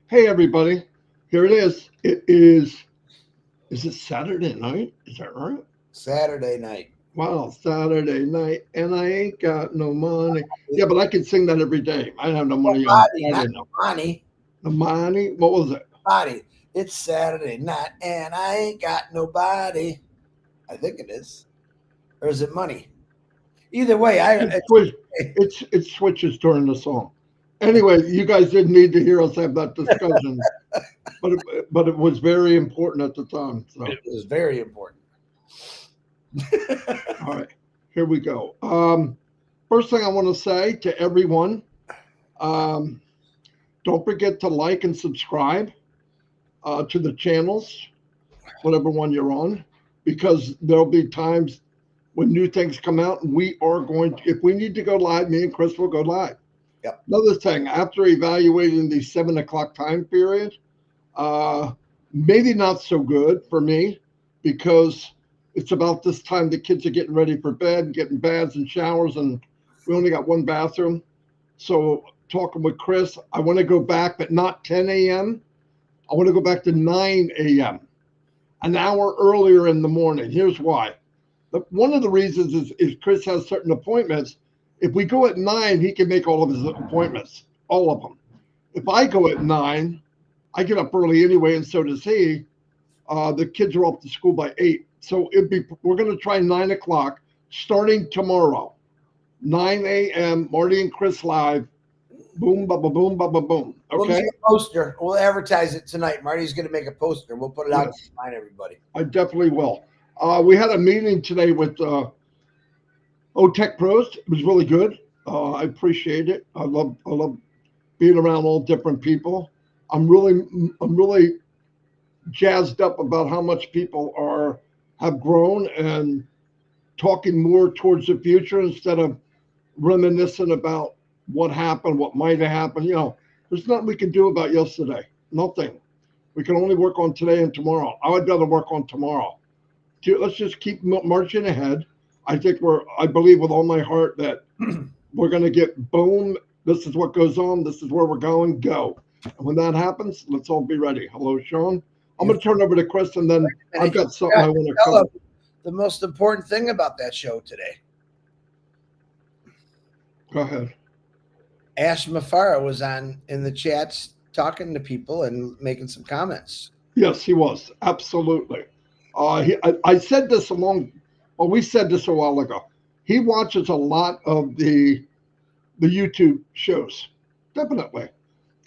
Hey everybody, here it is. Is it Saturday night? Is that right? Saturday night. Wow, Saturday night, and I ain't got no money. Yeah, but I can sing that every day. I have no money on Nobody, not Saturday night. nobody, The money, what was it? nobody. It's Saturday night and I ain't got nobody. I think it is. Or is it money? Either way, It, switch, it switches during the song. Anyway, you guys didn't need to hear us have that discussion, but it was very important at the time. So, it was very important. all right, here we go. First thing I want to say to everyone. Um, Don't forget to like and subscribe to the channels, whatever one you're on, because there'll be times when new things come out, and we are going to, if we need to go live, me and Chris will go live. Yep. Another thing, after evaluating the 7 o'clock time period, uh, maybe not so good for me because it's about this time the kids are getting ready for bed, getting baths and showers, and we only got one bathroom. So talking with Chris, I want to go back, but not 10 a.m. I want to go back to 9 a.m., an hour earlier in the morning. Here's why. One of the reasons is Chris has certain appointments. If we go at 9, he can make all of his appointments, all of them. If I go at 9, I get up early anyway, and so does he. The kids are off to school by 8. So we're going to try 9 o'clock starting tomorrow. 9 a.m. Marty and Chris live. Boom, ba ba boom, ba ba boom. We'll Okay. make a poster. We'll advertise it tonight. Marty's going to make a poster. We'll put it out to remind everybody. I definitely will. We had a meeting today with OTech Pros. It was really good. I appreciate it. I love being around all different people. I'm really jazzed up about how much people have grown and talking more towards the future instead of reminiscing about what happened, what might have happened. There's nothing we can do about yesterday. Nothing. We can only work on today and tomorrow. I would rather work on tomorrow. Let's just keep marching ahead. I believe with all my heart that we're going to get boom. This is what goes on. This is where we're going. Go. And when that happens, let's all be ready. Hello, Sean. I'm going to turn over to Chris, and then I've got something I want to cover. The most important thing about that show today. Go ahead. Ash Mafara was on in the chats talking to people and making some comments. Yes, he was. Absolutely. I said this we said this a while ago. He watches a lot of the YouTube shows. Definitely.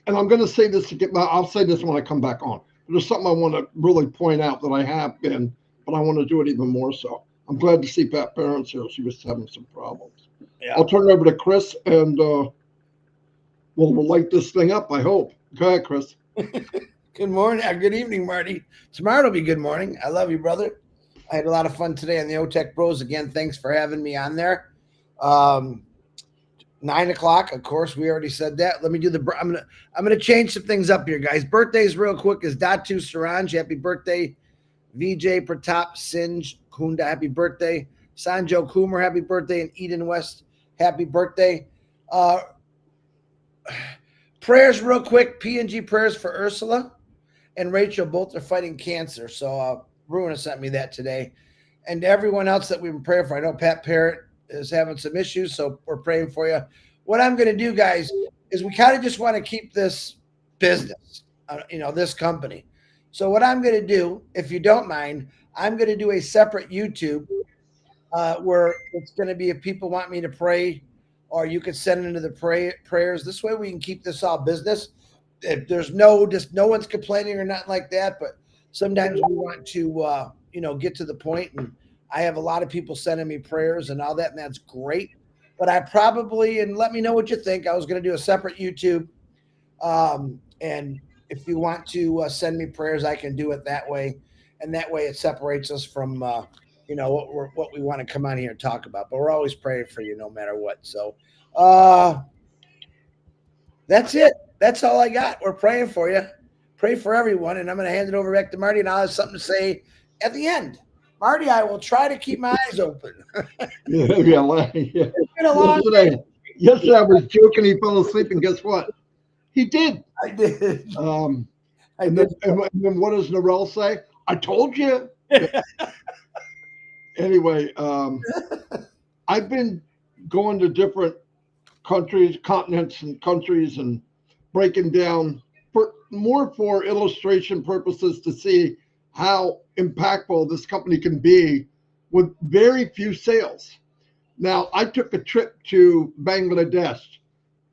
And I'm going to say this again. I'll say this when I come back on. There's something I want to really point out that I have been, but I want to do it even more so. I'm glad to see Pat Parents here. She was having some problems. Yeah. I'll turn it over to Chris, and we'll light this thing up, I hope. Go ahead, Chris. Good morning. Good evening, Marty. Tomorrow will be good morning. I love you, brother. I had a lot of fun today on the OTech Bros. Again, thanks for having me on there. 9 o'clock, of course, we already said that. Let me do I'm gonna change some things up here, guys. Birthdays real quick is Datu Saranj. Happy birthday. VJ Pratap Sinj Kunda, happy birthday. Sanjo Kumar, happy birthday. And Eden West, happy birthday. Prayers real quick. PNG prayers for Ursula and Rachel. Both are fighting cancer. So Runa sent me that today. And everyone else that we've been praying for. I know Pat Parrott is having some issues, so we're praying for you. What I'm going to do, guys, is we kind of just want to keep this business, this company. So what I'm going to do, if you don't mind, I'm going to do a separate YouTube where it's going to be if people want me to pray, or you can send into the prayers. This way we can keep this all business. If there's no one's complaining or nothing like that, but sometimes we want to, get to the point, and I have a lot of people sending me prayers and all that, and that's great. But I probably, and let me know what you think, I was going to do a separate YouTube. And if you want to send me prayers, I can do it that way. And that way it separates us from, what we want to come on here and talk about. But we're always praying for you no matter what. So that's it. That's all I got. We're praying for you. Pray for everyone. And I'm going to hand it over back to Marty, and I'll have something to say at the end. Marty, I will try to keep my eyes open. Yeah. It's been a long day. Yesterday I was joking he fell asleep, and guess what? He did. I did. Um, I and, did. then what does Narelle say? I told you. Anyway, I've been going to different countries, continents, and countries, and breaking down more for illustration purposes to see how impactful this company can be with very few sales. Now, I took a trip to Bangladesh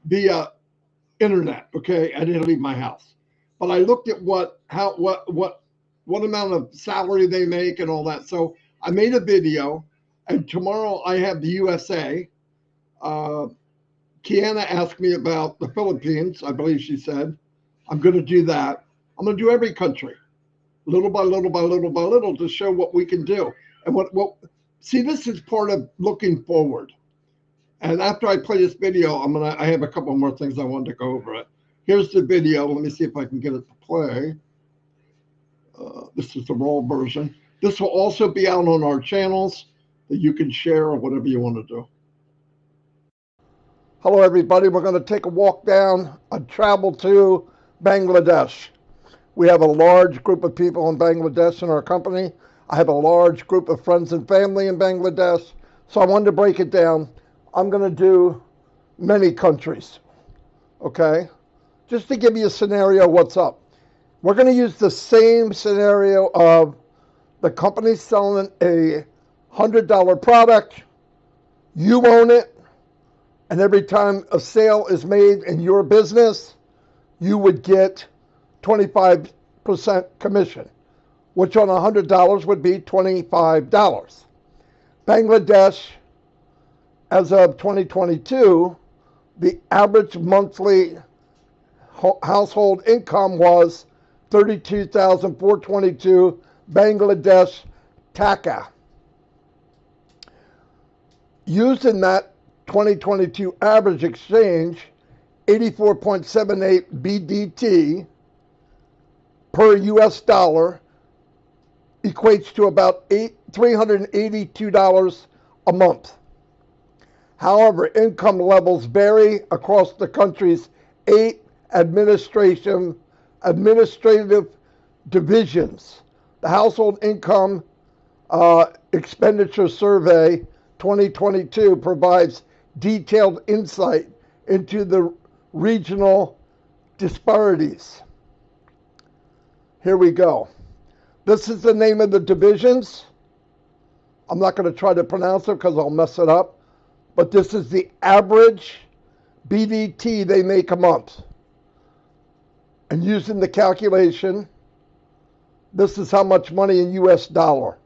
via internet. Okay, I didn't leave my house, but I looked at what amount of salary they make and all that. So I made a video, and tomorrow I have the USA. Uh, Kiana asked me about the Philippines. I believe she said I'm going to do that. I'm going to do every country, little by little by little by little, to show what we can do. And what see, this is part of looking forward. And after I play this video, I have a couple more things I wanted to go over it. Here's the video. Let me see if I can get it to play. This is the raw version. This will also be out on our channels that you can share or whatever you want to do. Hello, everybody. We're going to take a walk down and travel to Bangladesh. We have a large group of people in Bangladesh in our company. I have a large group of friends and family in Bangladesh. So I wanted to break it down. I'm going to do many countries, okay? Just to give you a scenario, what's up. We're going to use the same scenario of the company selling a $100 product, you own it, and every time a sale is made in your business, you would get 25% commission, which on $100 would be $25. Bangladesh, as of 2022, the average monthly household income was 32,422 Bangladesh taka. Using that 2022 average exchange, 84.78 BDT per US dollar equates to about $382 a month. However, income levels vary across the country's 8 administrative divisions. The Household Income Expenditure Survey 2022 provides detailed insight into the regional disparities. Here we go. This is the name of the divisions. I'm not going to try to pronounce it because I'll mess it up. But this is the average BDT they make a month. And using the calculation, this is how much money in US dollar.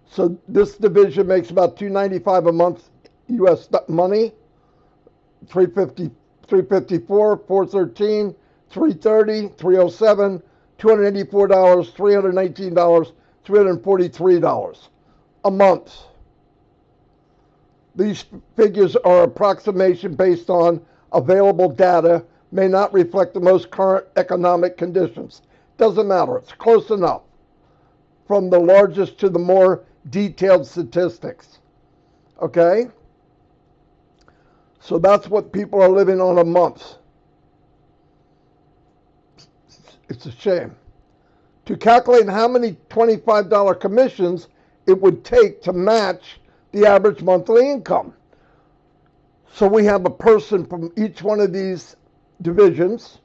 So this division makes about $295 a month US money, 350, 354, 413, 330, 307, $284, $319, $343 a month. These figures are approximation based on available data, may not reflect the most current economic conditions. Doesn't matter, it's close enough. From the largest to the more detailed statistics. Okay? So that's what people are living on a month. It's a shame. To calculate how many $25 commissions it would take to match the average monthly income. So we have a person from each one of these divisions,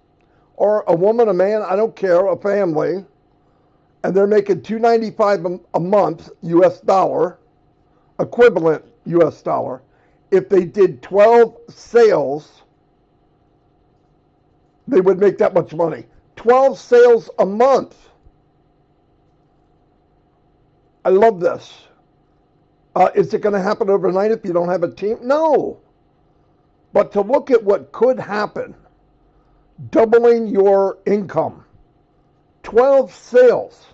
or a woman, a man, I don't care, a family, and they're making $295 a month US dollar, equivalent US dollar. If they did 12 sales, they would make that much money. 12 sales a month. I love this. Is it going to happen overnight if you don't have a team? No. But to look at what could happen, doubling your income, 12 sales.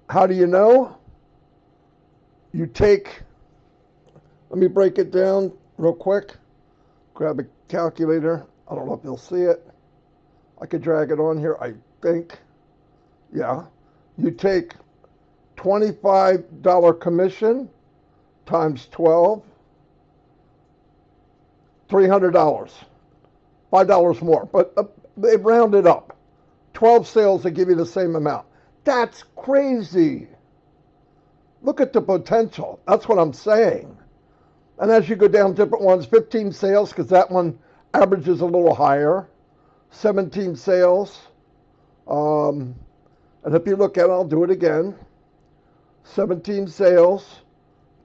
How do you know? You take, let me break it down real quick. Grab a calculator. I don't know if you'll see it. I could drag it on here, I think. Yeah. You take $25 commission times 12, $300. $5 more, but they round it up. 12 sales, they give you the same amount. That's crazy. Look at the potential. That's what I'm saying. And as you go down different ones, 15 sales, because that one averages a little higher. 17 sales. And if you look at it, I'll do it again. 17 sales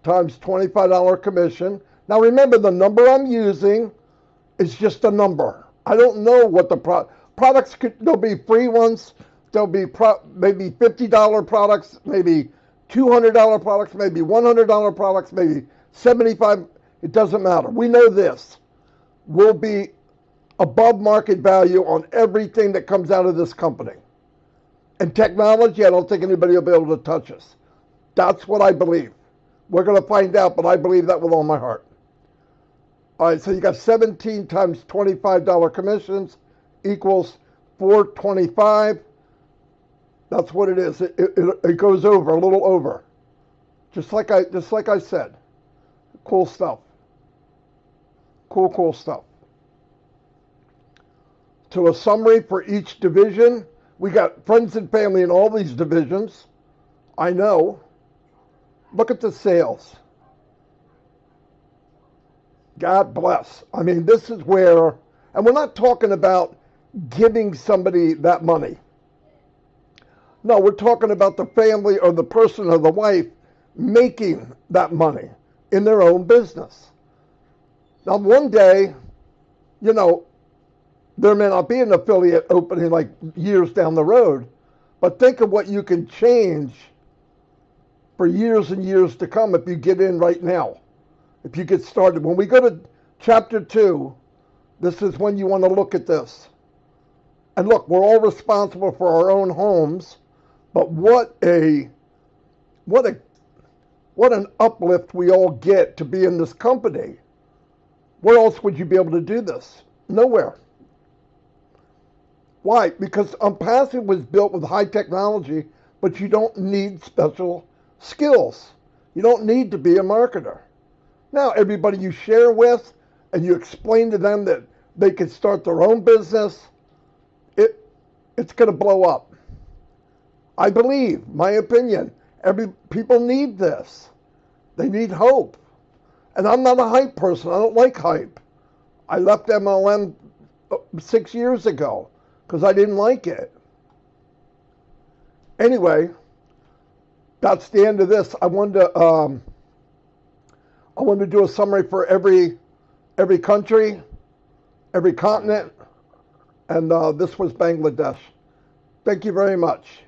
times $25 commission. Now remember, the number I'm using is just a number. I don't know what the products could, there'll be free ones. There'll be maybe $50 products, maybe $200 products, maybe $100 products, maybe 75. It doesn't matter. We know this. We'll be above market value on everything that comes out of this company. And technology, I don't think anybody will be able to touch us. That's what I believe. We're going to find out, but I believe that with all my heart. All right, so you got 17 times $25 commissions equals 425. That's what it is. It goes over, a little over. Just like I said. Cool stuff. Cool stuff. So a summary for each division. We got friends and family in all these divisions. I know. Look at the sales. God bless. I mean, this is where, and we're not talking about giving somebody that money. No, we're talking about the family or the person or the wife making that money in their own business. Now, one day, you know, there may not be an affiliate opening like years down the road, but think of what you can change for years and years to come if you get in right now, if you get started. When we go to chapter 2, this is when you want to look at this. And look, we're all responsible for our own homes, but what an uplift we all get to be in this company. Where else would you be able to do this? Nowhere. Why? Because ONPASSIVE was built with high technology, but you don't need special skills. You don't need to be a marketer. Now, everybody you share with and you explain to them that they can start their own business, it's going to blow up. I believe, my opinion, people need this. They need hope. And I'm not a hype person. I don't like hype. I left MLM 6 years ago because I didn't like it. Anyway, that's the end of this. I wanted to do a summary for every country, every continent, and this was Bangladesh. Thank you very much.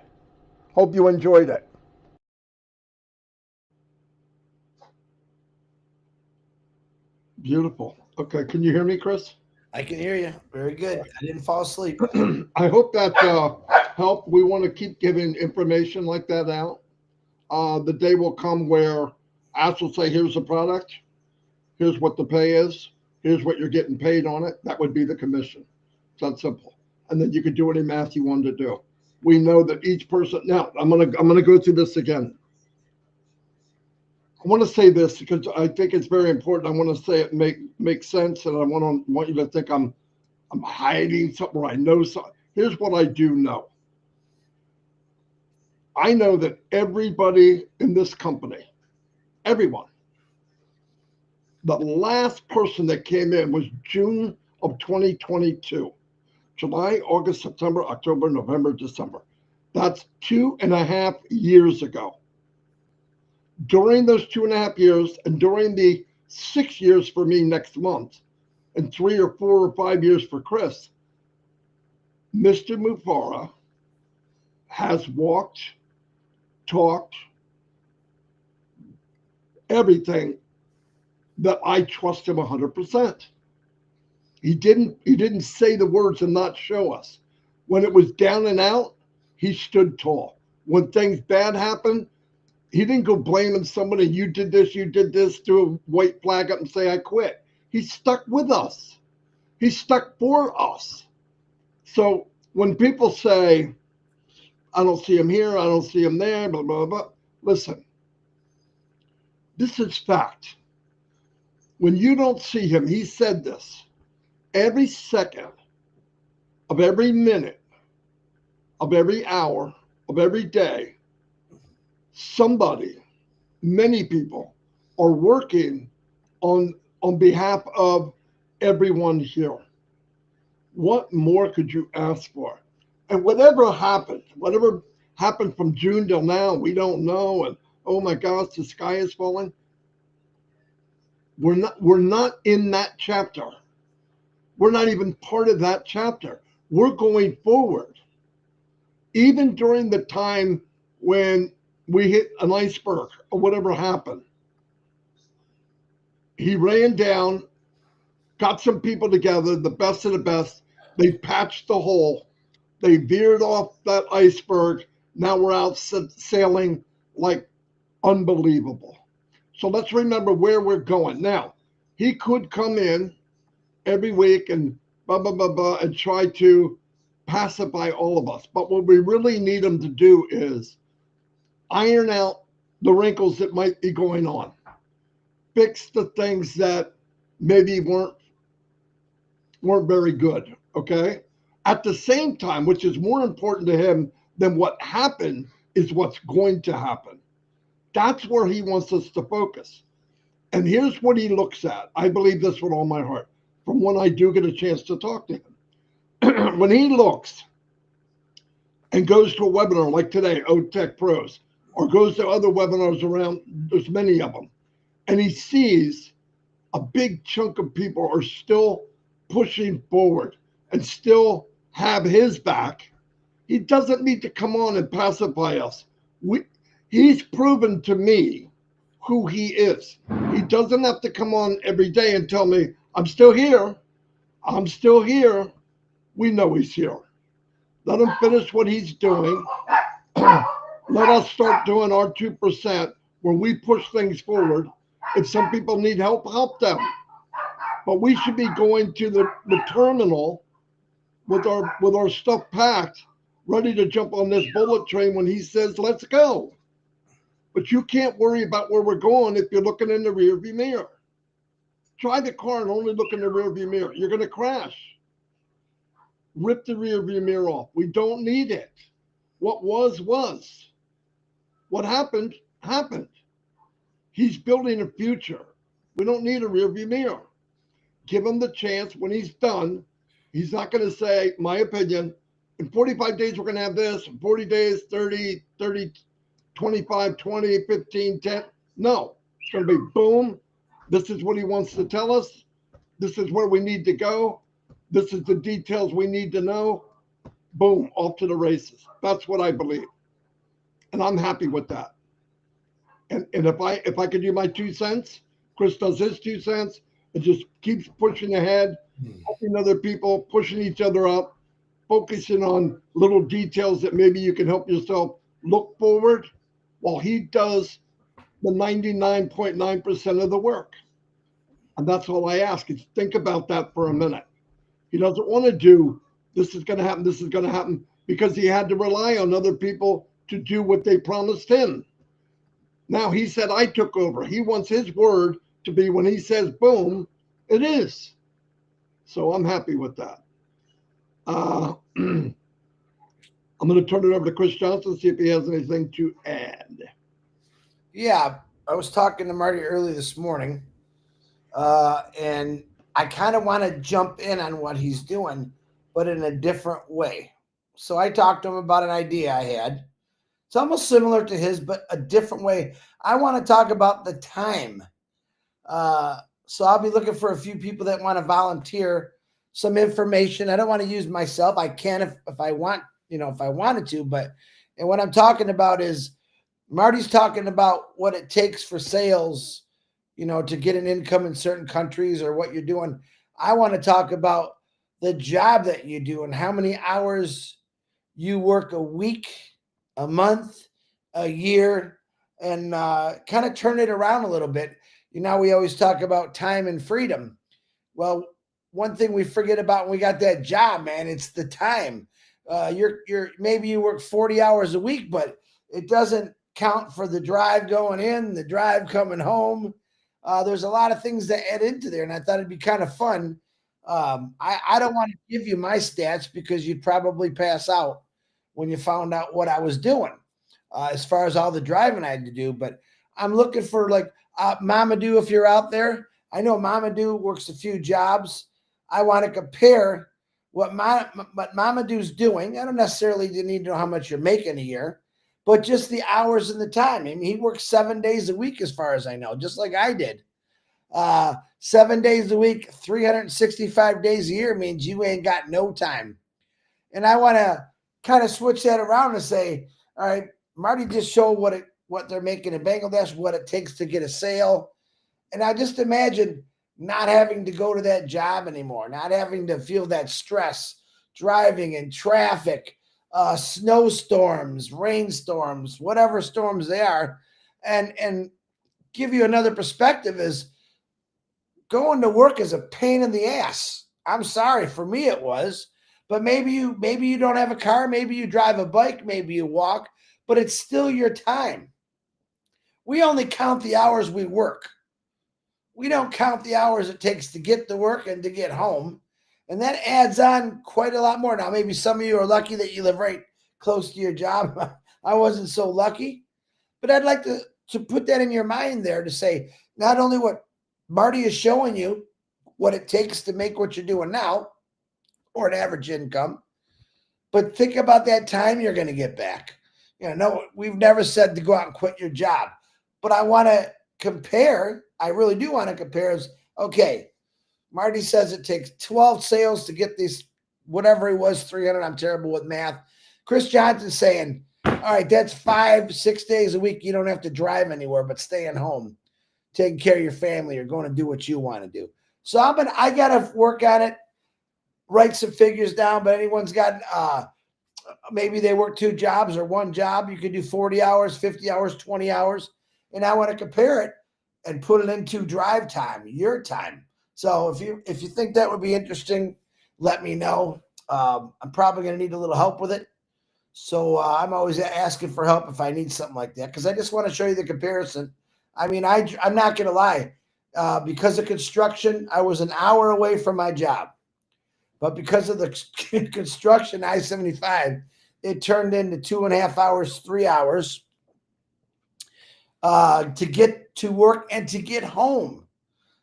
Hope you enjoyed it. Beautiful. Okay, can you hear me, Chris? I can hear you. Very good. I didn't fall asleep. I hope that helped. We want to keep giving information like that out. The day will come where Ash will say, here's the product, here's what the pay is, here's what you're getting paid on it. That would be the commission. It's that simple. And then you could do any math you wanted to do. We know that each person, now I'm gonna go through this again. I want to say this because I think it's very important. I want to say it make sense, and I want you to think I'm hiding something or I know something. Here's what I do know. I know that everybody in this company, everyone, the last person that came in was June of 2022. July, August, September, October, November, December. That's 2.5 years ago. During those 2.5 years and during the 6 years for me next month and 3 or 4 or 5 years for Chris, Mr. Mufara has walked, talked, everything that I trust him 100%. He didn't say the words and not show us. When it was down and out, he stood tall. When things bad happened, he didn't go blaming somebody. You did this, throw a white flag up and say, I quit. He stuck with us. He stuck for us. So when people say, I don't see him here, I don't see him there, blah, blah, blah. Listen, this is fact. When you don't see him, he said this. every second of every minute of every hour of every day, somebody, many people are working on behalf of everyone here. What more could you ask for? And whatever happened from June till now, we don't know. And oh my gosh, the sky is falling. We're not in that chapter. We're not even part of that chapter. We're going forward. Even during the time when we hit an iceberg or whatever happened, he ran down, got some people together, the best of the best. They patched the hole. They veered off that iceberg. Now we're out sailing like unbelievable. So let's remember where we're going. Now, he could come in every week and blah, blah, blah, blah, and try to pacify all of us. But what we really need him to do is iron out the wrinkles that might be going on. Fix the things that maybe weren't very good, okay? At the same time, which is more important to him than what happened, is what's going to happen. That's where he wants us to focus. And here's what he looks at. I believe this with all my heart, from when I do get a chance to talk to him. When he looks and goes to a webinar like today, OTech Pros, or goes to other webinars around, there's many of them, and he sees a big chunk of people are still pushing forward and still have his back, he doesn't need to come on and pacify us. He's proven to me who he is. He doesn't have to come on every day and tell me, I'm still here. I'm still here. We know he's here. Let him finish what he's doing. Let us start doing our 2% where we push things forward. If some people need help, help them. But we should be going to the terminal with our stuff packed, ready to jump on this bullet train when he says, let's go. But you can't worry about where we're going if you're looking in the rearview mirror. Try the car and only look in the rearview mirror. You're going to crash. Rip the rearview mirror off. We don't need it. What was. What happened. He's building a future. We don't need a rearview mirror. Give him the chance when he's done. He's not going to say, my opinion, in 45 days, we're going to have this. In 40 days, 30, 25, 20, 15, 10. No, it's going to be boom. This is what he wants to tell us. This is where we need to go. This is the details we need to know. Boom, off to the races. That's what I believe. And I'm happy with that. And if I could do my 2 cents, Chris does his 2 cents, and just keeps pushing ahead, helping other people, pushing each other up, focusing on little details that maybe you can help yourself look forward, while he does the 99.9% of the work. And that's all I ask is think about that for a minute. He doesn't want to do this is going to happen, because he had to rely on other people to do what they promised him. Now he said, I took over. He wants his word to be when he says, boom, it is. So I'm happy with that. I'm going to turn it over to Chris Johnson, see if he has anything to add. Yeah, I was talking to Marty early this morning, and I kind of want to jump in on what he's doing, but in a different way. So I talked to him about an idea I had. It's almost similar to his, but a different way. I want to talk about the time. So I'll be looking for a few people that want to volunteer some information. I don't want to use myself. I can if I want, if I wanted to, and what I'm talking about is Marty's talking about what it takes for sales, to get an income in certain countries or what you're doing. I want to talk about the job that you do and how many hours you work a week, a month, a year, and kind of turn it around a little bit. We always talk about time and freedom. Well, one thing we forget about when we got that job, man, it's the time. Maybe you work 40 hours a week, but it doesn't count for the drive going in, the drive coming home. There's a lot of things that add into there, and I thought it'd be kind of fun I don't want to give you my stats because you'd probably pass out when you found out what I was doing as far as all the driving I had to do. But I'm looking for like Mamadou, if you're out there. I know Mamadou works a few jobs. I want to compare what Mamadou's doing. I don't necessarily need to know how much you're making a year, but just the hours and the time. I mean, he works 7 days a week, as far as I know, just like I did. 7 days a week, 365 days a year means you ain't got no time. And I want to kind of switch that around and say, all right, Marty just showed what they're making in Bangladesh, what it takes to get a sale. And I just imagine not having to go to that job anymore, not having to feel that stress, driving in traffic, snowstorms, rainstorms, whatever storms they are, and give you another perspective is going to work is a pain in the ass. I'm sorry, for me it was, but maybe you don't have a car, maybe you drive a bike, maybe you walk, but it's still your time. We only count the hours we work. We don't count the hours it takes to get to work and to get home. And that adds on quite a lot more. Now, maybe some of you are lucky that you live right close to your job. I wasn't so lucky, but I'd like to put that in your mind there to say, not only what Marty is showing you, what it takes to make what you're doing now, or an average income, but think about that time you're going to get back. No, we've never said to go out and quit your job, but I want to compare. I really do want to compare. Is okay. Marty says it takes 12 sales to get these, whatever he was, 300. I'm terrible with math. Chris Johnson's saying, all right, that's 5-6 days a week. You don't have to drive anywhere, but staying home, taking care of your family, or going to do what you want to do. So I got to work on it, write some figures down, but anyone's got, maybe they work 2 jobs or 1 job. You could do 40 hours, 50 hours, 20 hours. And I want to compare it and put it into drive time, your time. So if you think that would be interesting, let me know. I'm probably going to need a little help with it. So I'm always asking for help if I need something like that, because I just want to show you the comparison. I mean, I'm not going to lie. Because of construction, I was an hour away from my job. But because of the construction, I-75, it turned into 2.5 hours, 3 hours to get to work and to get home.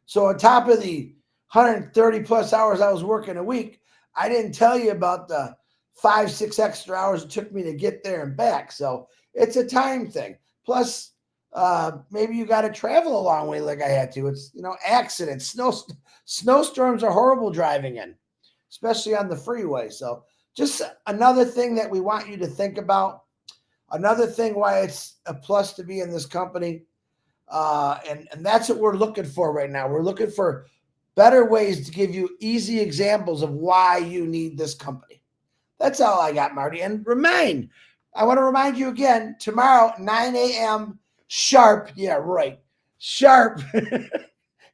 So on top of the 130 plus hours I was working a week, I didn't tell you about the 5-6 extra hours it took me to get there and back. So it's a time thing. Plus, maybe you got to travel a long way like I had to. It's, accidents. Snowstorms are horrible driving in, especially on the freeway. So just another thing that we want you to think about. Another thing why it's a plus to be in this company. And that's what we're looking for right now. We're looking for better ways to give you easy examples of why you need this company. That's all I got, Marty. And I want to remind you again, tomorrow, 9 a.m. sharp. Yeah, right. Sharp.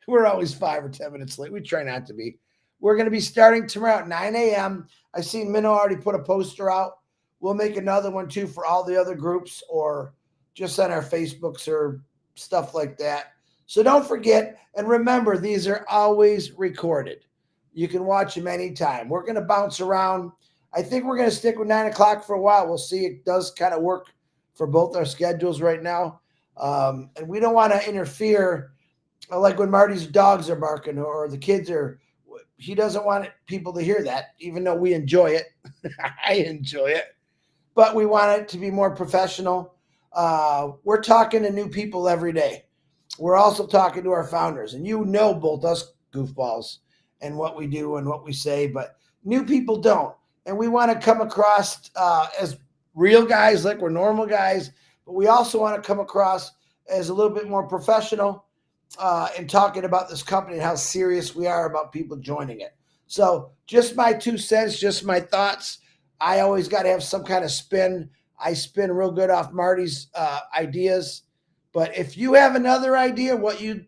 We're always 5 or 10 minutes late. We try not to be. We're going to be starting tomorrow at 9 a.m. I seen Minnow already put a poster out. We'll make another one too for all the other groups, or just on our Facebooks or stuff like that. So don't forget, and remember, these are always recorded. You can watch them anytime. We're going to bounce around. I think we're going to stick with 9 o'clock for a while. We'll see. It does kind of work for both our schedules right now. And we don't want to interfere, like when Marty's dogs are barking or the kids are. He doesn't want people to hear that, even though we enjoy it. I enjoy it. But we want it to be more professional. We're talking to new people every day. We're also talking to our founders. And both us goofballs and what we do and what we say, but new people don't. And we want to come across as real guys, like we're normal guys, but we also want to come across as a little bit more professional and talking about this company and how serious we are about people joining it. So just my 2 cents, just my thoughts. I always got to have some kind of spin. I spin real good off Marty's ideas. But if you have another idea,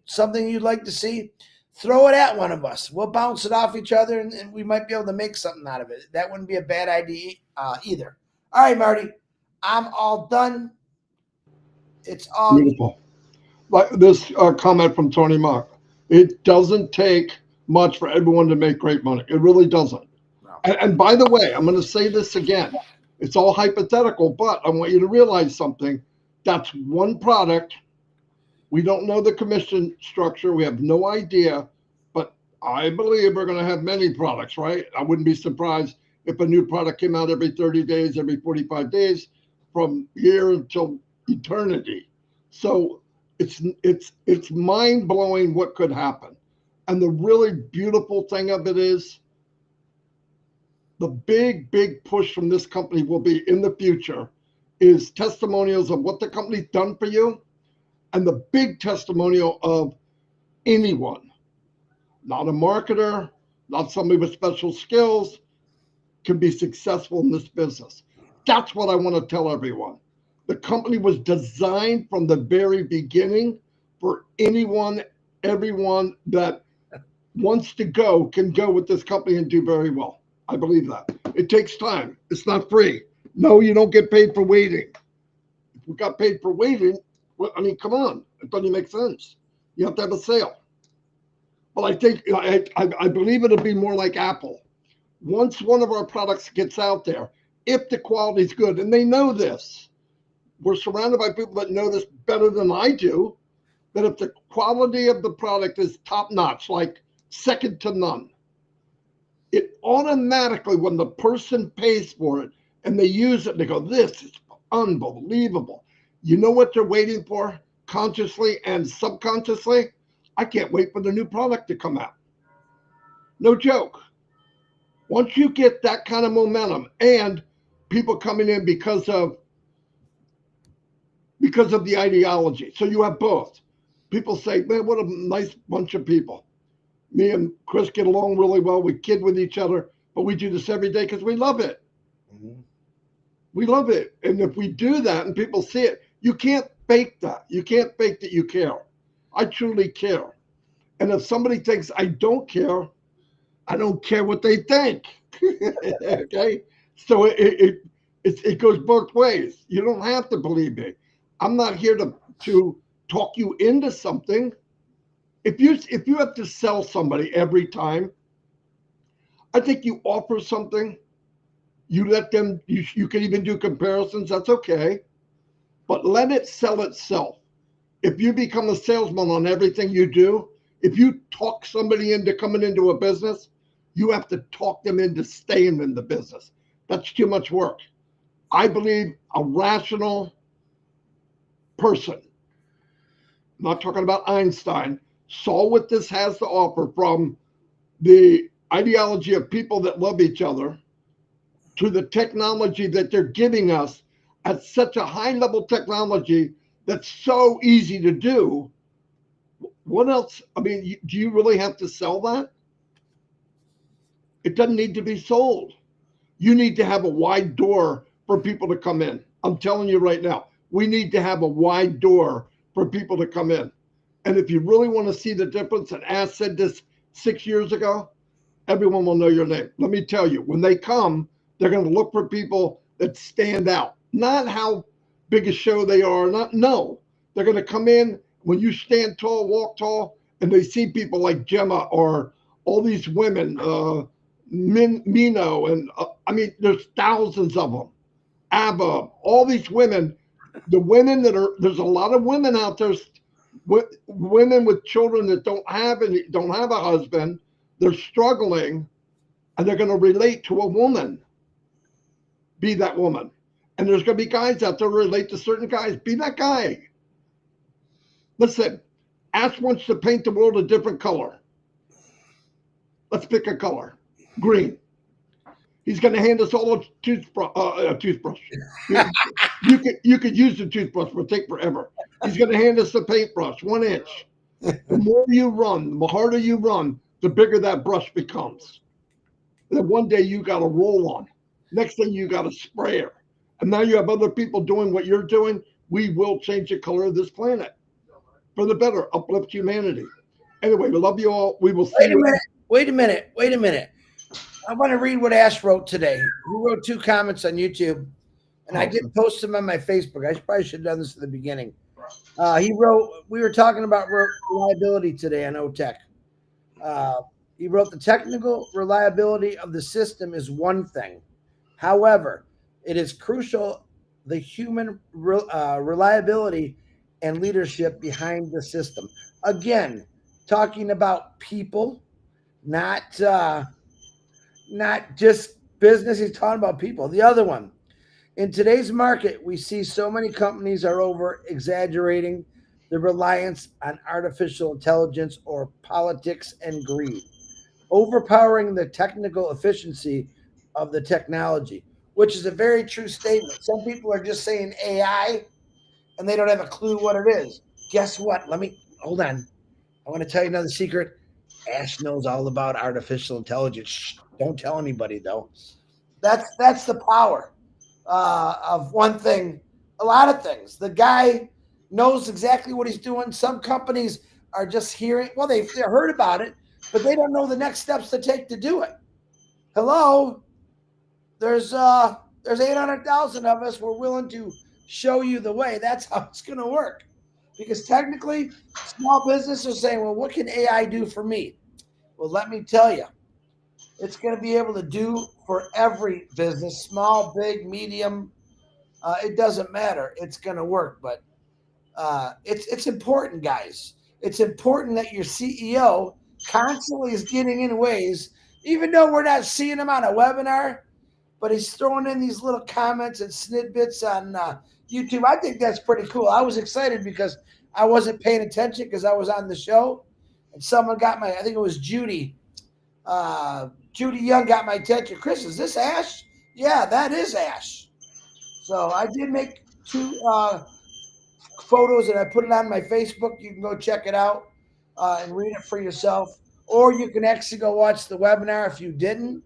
something you'd like to see, throw it at one of us. We'll bounce it off each other, and we might be able to make something out of it. That wouldn't be a bad idea either. All right, Marty, I'm all done. It's all beautiful. Like this comment from Tony Mark. It doesn't take much for everyone to make great money. It really doesn't. No. And by the way, I'm going to say this again. It's all hypothetical, but I want you to realize something. That's one product. We don't know the commission structure. We have no idea, but I believe we're going to have many products, right? I wouldn't be surprised if a new product came out every 30 days, every 45 days, from here until eternity. So it's mind-blowing what could happen. And the really beautiful thing of it is the big push from this company will be in the future is testimonials of what the company's done for you, and the big testimonial of anyone, not a marketer, not somebody with special skills, can be successful in this business. That's what I want to tell everyone. The company was designed from the very beginning for anyone, everyone that wants to go can go with this company and do very well. I believe that. It takes time. It's not free. No, you don't get paid for waiting. If we got paid for waiting, well, I mean, come on. It doesn't make sense. You have to have a sale. But I think, I believe it'll be more like Apple. Once one of our products gets out there, if the quality is good, and they know this, we're surrounded by people that know this better than I do, that if the quality of the product is top notch, like second to none, it automatically, when the person pays for it and they use it, they go, this is unbelievable. You know what they're waiting for consciously and subconsciously? I can't wait for the new product to come out. No joke. Once you get that kind of momentum and people coming in because of the ideology. So you have both. People say, man, what a nice bunch of people. Me and Chris get along really well. We kid with each other, but we do this every day because we love it. Mm-hmm. We love it. And if we do that and people see it, you can't fake that. You can't fake that you care. I truly care. And if somebody thinks I don't care, I don't care what they think. Okay? So it goes both ways. You don't have to believe me. I'm not here to talk you into something. If you have to sell somebody every time, I think you offer something, you let them, you can even do comparisons, that's okay. But let it sell itself. If you become a salesman on everything you do, if you talk somebody into coming into a business, you have to talk them into staying in the business. That's too much work. I believe a rational person, I'm not talking about Einstein, saw what this has to offer, from the ideology of people that love each other to the technology that they're giving us at such a high level technology that's so easy to do. What else? I mean, do you really have to sell that? It doesn't need to be sold. You need to have a wide door for people to come in. I'm telling you right now, we need to have a wide door for people to come in. And if you really want to see the difference, and Ash said this 6 years ago, everyone will know your name. Let me tell you, when they come, they're going to look for people that stand out. Not how big a show they are. No. They're going to come in when you stand tall, walk tall, and they see people like Gemma or all these women, Mino, and I mean, there's thousands of them. ABBA, all these women, the women that are, there's a lot of women out there, women with children that don't have a husband, they're struggling, and they're going to relate to a woman. Be that woman. And there's going to be guys out there who relate to certain guys. Be that guy. Listen, Ash wants to paint the world a different color. Let's pick a color. Green. He's going to hand us all a toothbrush. You could use the toothbrush, but it'll take forever. He's going to hand us a paintbrush, 1 inch. The more you run, the harder you run, the bigger that brush becomes. And then one day you got a roll on. Next thing you got a sprayer. And now you have other people doing what you're doing. We will change the color of this planet for the better, uplift humanity. Anyway, we love you all. We will see you. Wait a minute. I want to read what Ash wrote today. He wrote 2 comments on YouTube, and I did post them on my Facebook. I probably should have done this at the beginning. He wrote, we were talking about reliability today on OTech. He wrote, the technical reliability of the system is one thing. However, it is crucial the human reliability and leadership behind the system. Again, talking about people, not just business. He's talking about people. The other one, in today's market, we see so many companies are over exaggerating the reliance on artificial intelligence or politics and greed, overpowering the technical efficiency of the technology, which is a very true statement. Some people are just saying AI and they don't have a clue what it is. Guess what? Hold on. I want to tell you another secret. Ash knows all about artificial intelligence. Shh, don't tell anybody though. That's the power of one thing. A lot of things. The guy knows exactly what he's doing. Some companies are just hearing. Well, they heard about it, but they don't know the next steps to take to do it. Hello, there's 800,000 of us. We're willing to show you the way. That's how it's going to work. Because technically, small businesses are saying, well, what can AI do for me? Well, let me tell you, it's going to be able to do for every business, small, big, medium. It doesn't matter. It's going to work. But it's important, guys. It's important that your CEO constantly is getting in ways, even though we're not seeing him on a webinar, but he's throwing in these little comments and snippets on YouTube. I think that's pretty cool. I was excited because I wasn't paying attention because I was on the show, and someone got I think it was Judy. Judy Young got my attention. Chris, is this Ash? Yeah, that is Ash. So I did make 2 photos and I put it on my Facebook. You can go check it out and read it for yourself. Or you can actually go watch the webinar if you didn't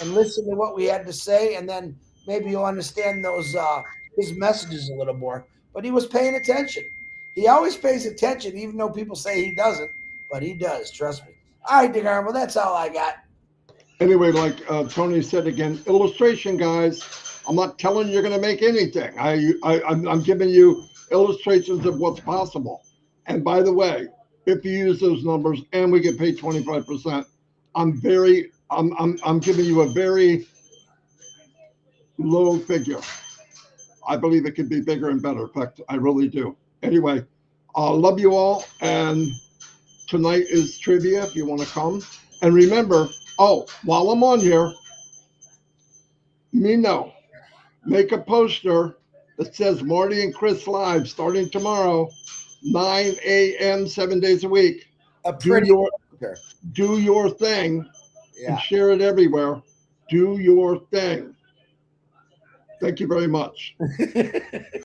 and listen to what we had to say. And then maybe you'll understand his messages a little more. But he was paying attention. He always pays attention, even though people say he doesn't. But he does, trust me. All right, Dick Arnold, that's all I got. Anyway, like Tony said again, illustration, guys. I'm not telling you you're going to make anything. I'm giving you illustrations of what's possible. And by the way, if you use those numbers and we get paid 25%, I'm giving you a very low figure. I believe it could be bigger and better. In fact, I really do. Anyway, love you all. And tonight is trivia if you want to come. And remember, while I'm on here, make a poster that says Marty and Chris Live starting tomorrow, 9 a.m., 7 days a week. Do your thing and share it everywhere. Do your thing. Thank you very much.